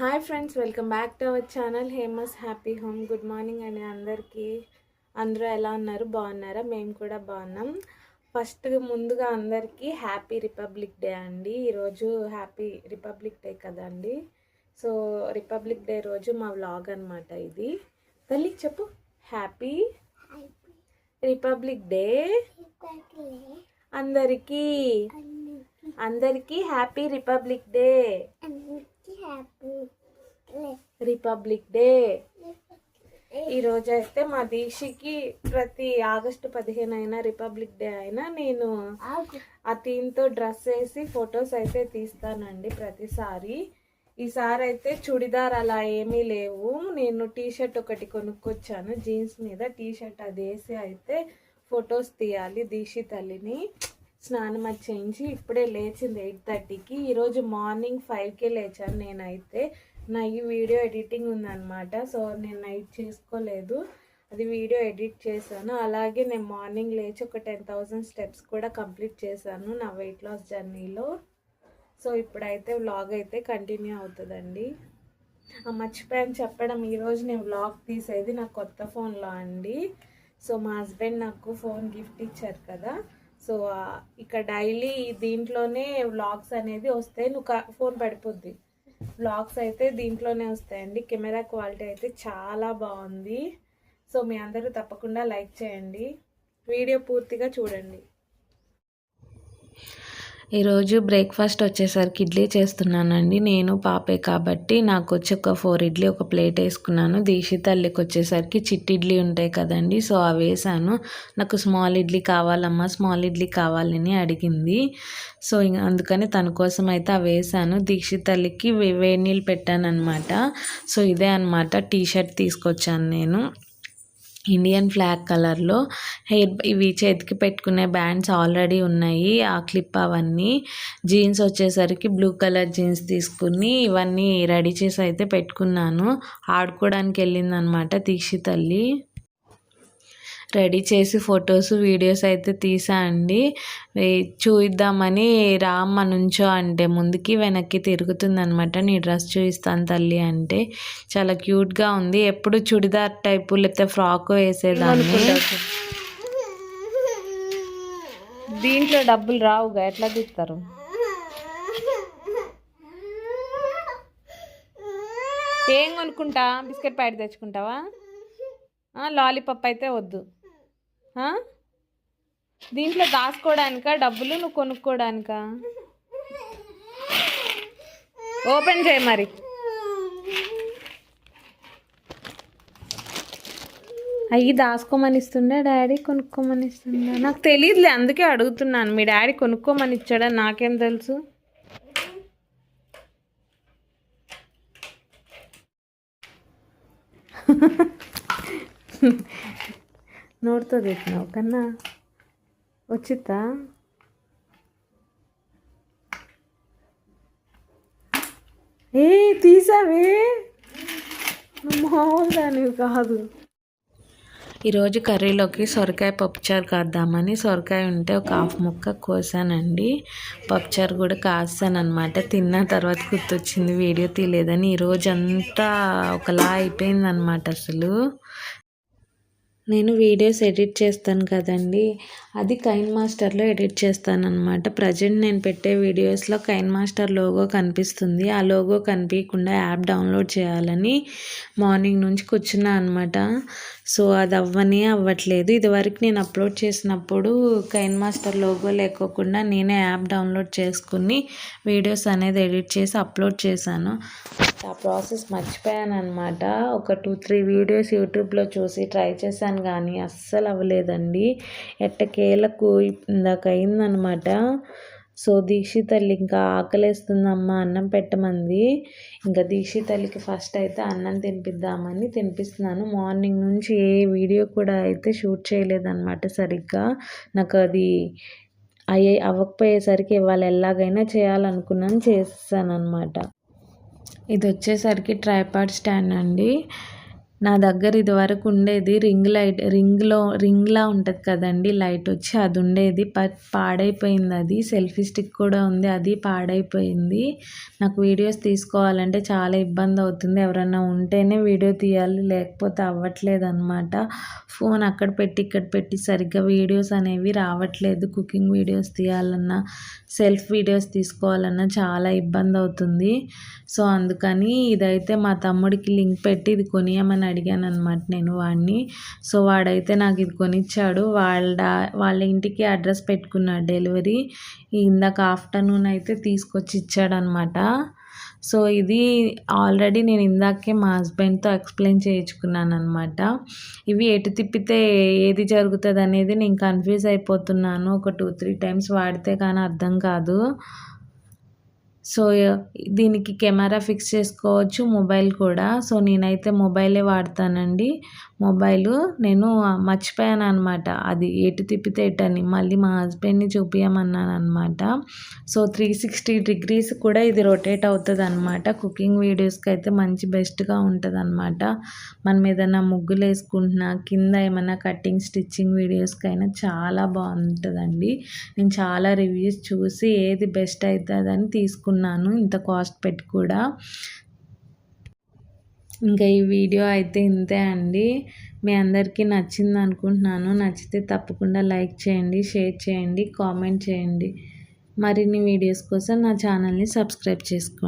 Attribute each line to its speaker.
Speaker 1: Hi friends, welcome back to our channel Hema's happy home. Good morning అండి అందరికీ. అందరూ ఎలా ఉన్నారు? బాగున్నారా? మేము కూడా బాగున్నాం. ముందుగా అందరికీ హ్యాపీ రిపబ్లిక్ డే అండి. ఈరోజు హ్యాపీ రిపబ్లిక్ డే కదండి. సో రిపబ్లిక్ డే రోజు మా వ్లాగ్ అనమాట ఇది. తల్లికి చెప్పు, హ్యాపీ రిపబ్లిక్ డే అందరికీ. అందరికీ happy republic day. Republic day ఈరోజు అయితే మా దీక్షకి ప్రతి ఆగస్టు 15 అయినా రిపబ్లిక్ డే అయినా నేను ఆ థీమ్తో డ్రెస్ వేసి ఫొటోస్ అయితే తీస్తానండి ప్రతిసారి. ఈసారి అయితే చుడిదార్ అలా ఏమీ లేవు. నేను టీషర్ట్ ఒకటి కొనుక్కొచ్చాను, జీన్స్ మీద టీషర్ట్ అది వేసి అయితే ఫొటోస్ తీయాలి దీక్షి తల్లిని. స్నానం అది చేయించి ఇప్పుడే లేచింది 8:30కి. ఈరోజు మార్నింగ్ 5కే లేచాను నేనైతే. నా ఈ వీడియో ఎడిటింగ్ ఉందన్నమాట, సో నేను నైట్ చేసుకోలేదు, అది వీడియో ఎడిట్ చేశాను. అలాగే నేను మార్నింగ్ లేచి ఒక 10,000 స్టెప్స్ కూడా కంప్లీట్ చేశాను నా వెయిట్ లాస్ జర్నీలో. సో ఇప్పుడైతే వ్లాగ్ అయితే కంటిన్యూ అవుతుందండి. మర్చిపోయాను చెప్పడం, ఈరోజు నేను వ్లాగ్ తీసేది నా కొత్త ఫోన్లో అండి. సో మా హస్బెండ్ నాకు ఫోన్ గిఫ్ట్ ఇచ్చారు కదా, సో ఇక డైలీ దీంట్లోనే వ్లాగ్స్ అనేది వస్తాయి. నువ్వు ఫోన్ పడిపోద్ది. వ్లాగ్స్ అయితే దీంట్లోనే వస్తాయండి. కెమెరా క్వాలిటీ అయితే చాలా బాగుంది. సో మీ అందరూ తప్పకుండా లైక్ చేయండి, వీడియో పూర్తిగా చూడండి. ఈరోజు బ్రేక్ఫాస్ట్ వచ్చేసరికి ఇడ్లీ చేస్తున్నానండి. నేను పాపే కాబట్టి నాకు వచ్చి ఒక 4 ఇడ్లీ ఒక ప్లేట్ వేసుకున్నాను. దీక్షి తల్లికి వచ్చేసరికి చిట్టి ఇడ్లీ ఉంటాయి కదండి, సో అవి వేసాను. నాకు స్మాల్ ఇడ్లీ కావాలమ్మా, స్మాల్ ఇడ్లీ కావాలని అడిగింది. సో అందుకని తన కోసం అయితే అవి వేసాను. దీక్షి తల్లికి వేడి నీళ్ళు పెట్టాను అనమాట. సో ఇదే అనమాట టీ షర్ట్ తీసుకొచ్చాను నేను, ఇండియన్ ఫ్లాగ్ కలర్లో. ఇవి చేతికి పెట్టుకునే బ్యాండ్స్ ఆల్రెడీ ఉన్నాయి, ఆ క్లిప్ అవన్నీ. జీన్స్ వచ్చేసరికి బ్లూ కలర్ జీన్స్ తీసుకుని ఇవన్నీ రెడీ చేసి అయితే పెట్టుకున్నాను. ఆడుకోవడానికి వెళ్ళిందనమాట దీక్షి తల్లి. రెడీ చేసి ఫొటోస్ వీడియోస్ అయితే తీసా అండి. చూద్దామని రామ్మ నుంచో అంటే ముందుకి వెనక్కి తిరుగుతుందనమాట. నీ డ్రెస్ చూపిస్తాను తల్లి అంటే చాలా క్యూట్గా ఉంది. ఎప్పుడు చుడిదార్ టైపు లేకపోతే ఫ్రాక్ వేసేదాన్ని. దీంట్లో డబ్బులు రావుగా, ఎట్లా తీస్తారు? ఏం కొనుక్కుంటా? బిస్కెట్ ప్యాకెట్ తెచ్చుకుంటావా? లాలీపాప్ అయితే వద్దు. దీంట్లో దాచుకోవడానికా డబ్బులు, నువ్వు కొనుక్కోవడానికా? ఓపెన్ చేయి మరి. అయ్యి దాచుకోమని ఇస్తుండే డాడీ, కొనుక్కోమని ఇస్తుండే నాకు తెలియదులే, అందుకే అడుగుతున్నాను. మీ డాడీ కొనుక్కోమని ఇచ్చాడా? నాకేం తెలుసు. నోటితో తిట్టినావు కన్నా, వచ్చిద్దా? తీసావే, నువ్వు మామూలు దానివి కాదు. ఈరోజు కర్రీలోకి సొరకాయ పప్పుచారు కాద్దామని సొరకాయ ఉంటే ఒక హాఫ్ ముక్క కోసానండి. పప్పుచారు కూడా కాస్తాను అనమాట. తిన్న తర్వాత గుర్తొచ్చింది వీడియో తీయలేదని. ఈరోజు అంతా ఒకలా అయిపోయింది అనమాట. అసలు నేను వీడియోస్ ఎడిట్ చేస్తాను కదండి, అది కైన్ మాస్టర్లో ఎడిట్ చేస్తాను అనమాట. ప్రజెంట్ నేను పెట్టే వీడియోస్లో కైన్ మాస్టర్ లోగో కనిపిస్తుంది. ఆ లోగో కనిపించకుండా యాప్ డౌన్లోడ్ చేయాలని మార్నింగ్ నుంచి కూర్చున్నా అనమాట. సో అది అవ్వట్లేదు. ఇదివరకు నేను అప్లోడ్ చేసినప్పుడు కైన్ మాస్టర్ లోగో లేకోకుండా నేనే యాప్ డౌన్లోడ్ చేసుకుని వీడియోస్ అనేది ఎడిట్ చేసి అప్లోడ్ చేశాను. ఆ ప్రాసెస్ మర్చిపోయాను అనమాట. ఒక 2-3 వీడియోస్ యూట్యూబ్లో చూసి ట్రై చేశాను కానీ అస్సలు అవ్వలేదండి. ఎట్టకేలకు ఇందాక అయిందనమాట. సో దీక్షి తల్లి ఇంకా ఆకలేస్తుందమ్మా అన్నం పెట్టమంది. ఇంకా దీక్షి తల్లికి ఫస్ట్ అయితే అన్నం తినిపిద్దామని తినిపిస్తున్నాను. మార్నింగ్ నుంచి ఏ వీడియో కూడా అయితే షూట్ చేయలేదన్నమాట సరిగ్గా. నాకు అది అవ్వకపోయేసరికి ఇవాళ ఎలాగైనా చేయాలనుకున్నాను, చేసేసాను అనమాట. ఇది వచ్చేసరికి ట్రైపాడ్ స్టాండ్ అండి. నా దగ్గర ఇదివరకు ఉండేది రింగ్ లైట్, రింగ్లా ఉంటుంది కదండి లైట్ వచ్చి, అది ఉండేది. పాడైపోయింది. అది సెల్ఫీ స్టిక్ కూడా ఉంది, అది పాడైపోయింది. నాకు వీడియోస్ తీసుకోవాలంటే చాలా ఇబ్బంది అవుతుంది. ఎవరన్నా ఉంటేనే వీడియో తీయాలి, లేకపోతే అవ్వట్లేదు అనమాట. ఫోన్ అక్కడ పెట్టి ఇక్కడ పెట్టి సరిగ్గా వీడియోస్ అనేవి రావట్లేదు. కుకింగ్ వీడియోస్ తీయాలన్నా, సెల్ఫ్ వీడియోస్ తీసుకోవాలన్నా చాలా ఇబ్బంది అవుతుంది. సో అందుకని ఇదైతే మా తమ్ముడికి లింక్ పెట్టి ఇది కొనియమని అడిగాను అనమాట నేను వాడిని. సో వాడైతే నాకు ఇది కొనిచ్చాడు. వాళ్ళ ఇంటికి అడ్రస్ పెట్టుకున్నాడు డెలివరీ. ఇందాక ఆఫ్టర్నూన్ అయితే తీసుకొచ్చి ఇచ్చాడనమాట. సో ఇది ఆల్రెడీ నేను ఇందాకే మా హస్బెండ్తో ఎక్స్ప్లెయిన్ చేయించుకున్నాను అనమాట. ఇవి ఎటు తిప్పితే ఏది జరుగుతుంది అనేది నేను కన్ఫ్యూజ్ అయిపోతున్నాను. ఒక 2-3 టైమ్స్ వాడితే కానీ అర్థం కాదు. సో దీనికి కెమెరా ఫిక్స్ చేసుకోవచ్చు, మొబైల్ కూడా. సో నేనైతే మొబైలే వాడతానండి. మొబైలు నేను మర్చిపోయాను అనమాట, అది ఎటు తిప్పితే ఎటని. మళ్ళీ మా హస్బెండ్ని చూపించమన్నాను అనమాట. సో 360 degrees కూడా ఇది రొటేట్ అవుతుంది అనమాట. కుకింగ్ వీడియోస్కి అయితే మంచి బెస్ట్గా ఉంటుంది అనమాట. మనం ఏదైనా ముగ్గులు వేసుకుంటున్నా, కింద ఏమైనా కటింగ్ స్టిచ్చింగ్ వీడియోస్కైనా చాలా బాగుంటుందండి. నేను చాలా రివ్యూస్ చూసి ఏది బెస్ట్ అవుతుందని తీసుకున్నాను, ఇంత కాస్ట్ పెట్టి కూడా. ఇంకా ఈ వీడియో అయితే ఇంతే అండి. మీ అందరికీ నచ్చింది అనుకుంటున్నాను. నచ్చితే తప్పకుండా లైక్ చేయండి, షేర్ చేయండి, కామెంట్ చేయండి. మరిన్ని వీడియోస్ కోసం నా ఛానల్ని సబ్స్క్రైబ్ చేసుకోండి.